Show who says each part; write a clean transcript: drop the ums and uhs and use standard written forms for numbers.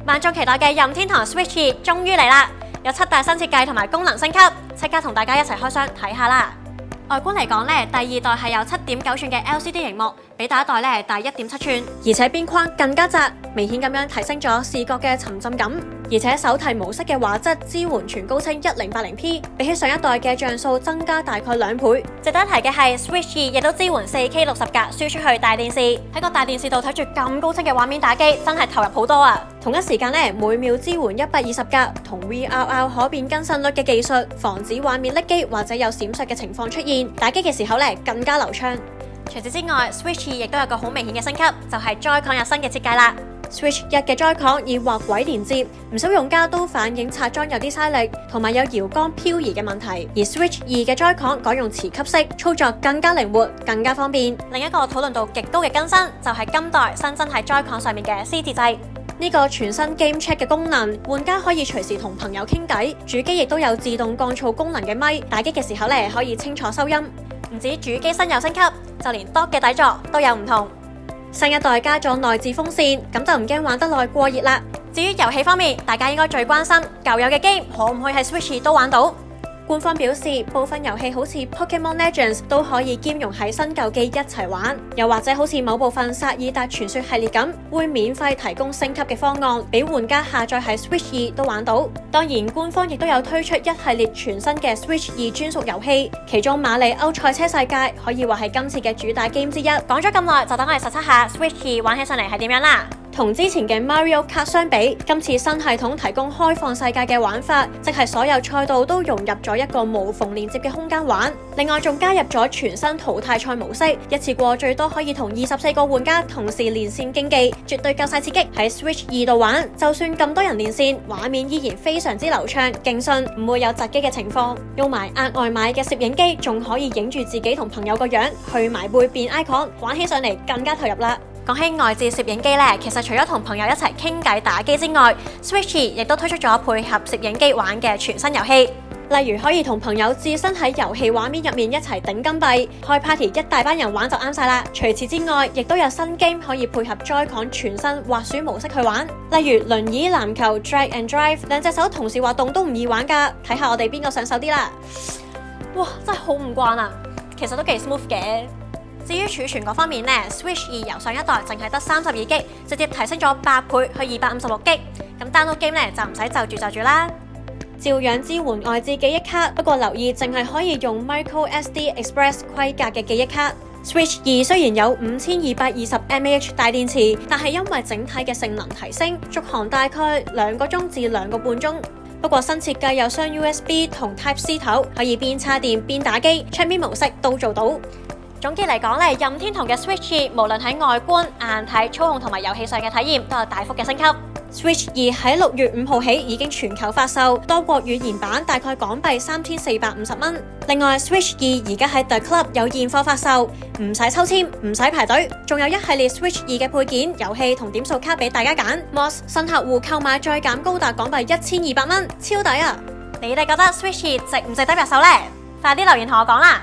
Speaker 1: 萬眾期待嘅任天堂 Switch 2終於嚟啦！有7大新設計同埋功能升級，即刻同大家一齊開箱睇下啦！外觀嚟講咧，第二代係有7.9寸嘅 LCD 熒幕，比第一代咧大1.7寸，而且邊框更加窄，明顯咁樣提升咗視覺嘅沉浸感。而且手提模式嘅畫質支援全高清 1080p， 比起上一代嘅像素增加大概2倍。值得一提嘅係 Switch 2亦都支援 4K 60格輸出去大電視，喺個大電視度睇住咁高清嘅畫面打機，真係投入好多啊！同一時間咧，每秒支援120格同 VRR 可變更新率嘅技術，防止畫面甩機或者有閃爍嘅情況出現，打機嘅時候咧更加流暢。除此之外 ，Switch 2亦都有個好明顯嘅升級，就係 Joy-Con 有新嘅設計啦。Switch 1嘅 Joy-Con 以滑軌連接，唔少用家都反映拆裝有啲嘥力，同埋有搖桿漂移嘅問題。而 Switch 2嘅 Joy-Con 改用磁吸式，操作更加靈活，更加方便。另一個討論度極高嘅更新，就係今代新增喺 Joy-Con 上面嘅 C 字掣。呢個全新 Game Chat 嘅功能，玩家可以隨時同朋友傾偈，主機亦都有自動降噪功能嘅咪，打機嘅時候咧可以清楚收音。唔止主機新有升級，就連 Dock 嘅底座都有唔同。新一代加咗內置風扇，咁就唔驚玩得耐過熱啦。至於遊戲方面，大家應該最關心舊有嘅 game 可唔可以喺 Switch 都玩到？官方表示，部分遊戲好似 Pokemon Legends 都可以兼容喺新舊機一齊玩，又或者好似某部分薩爾達傳說系列咁，會免費提供升級嘅方案，俾玩家下載喺 Switch 2都玩到。當然，官方亦都有推出一系列全新嘅 Switch 2專屬遊戲，其中馬里歐賽車世界可以話係今次嘅主打 game 之一。講咗咁耐，就等我哋實測下 Switch 2玩起上嚟係點樣啦。同之前嘅 Mario Kart 相比，今次新系統提供開放世界嘅玩法，即係所有賽道都融入咗一個無縫連接嘅空間玩。另外仲加入咗全新淘汰賽模式，一次過最多可以同24個玩家同時連線競技，絕對夠晒刺激。喺 Switch 2度玩，就算咁多人連線，畫面依然非常之流暢，勁順，唔會有窒機嘅情況。用埋額外買嘅攝影機，仲可以影住自己同朋友個樣，去埋背變 icon， 玩起上嚟更加投入啦。講起外置攝影機咧，其實除咗同朋友一齊傾偈打機之外 ，Switch 2亦都推出咗配合攝影機玩嘅全新遊戲，例如可以同朋友置身喺遊戲畫面入面一齊頂金幣，開 party 一大班人玩就啱晒啦。除此之外，亦都有新 game 可以配合 Joy-Con 全新滑鼠模式去玩，例如輪椅籃球 Drag and Drive， 兩隻手同時滑動都唔易玩㗎，睇下我哋邊個上手啲啦。哇，真係好唔慣啊！其實都幾 smooth 嘅。至於儲存嗰方面呢 Switch 2由上一代淨係得32GB，直接提升咗8倍去256GB。咁 download game 呢就唔使就住啦。照樣支援外置記憶卡，不過留意淨係可以用 microSD Express 規格嘅記憶卡。Switch 2雖然有5220mAh 大電池，但係因為整體嘅性能提升，續航大概2個鐘至2個半鐘。不過新設計有雙 USB 同 Type C 頭，可以邊叉電邊打機，桌面模式都做到。總結嚟講咧，任天堂嘅 Switch 2無論喺外觀、硬體、操控同埋遊戲上嘅體驗都有大幅嘅升級。Switch 2喺6月5號起已經全球發售，多國語言版大概港幣3450蚊。另外 Switch 2而家喺 The Club 有現貨發售，唔使抽籤，唔使排隊，仲有一系列 Switch 2嘅配件、遊戲同點數卡俾大家揀。Moss 新客戶購買再減高達港幣1200蚊，超抵啊！你哋覺得 Switch 2值唔值得入手呢？快啲留言同我講啦！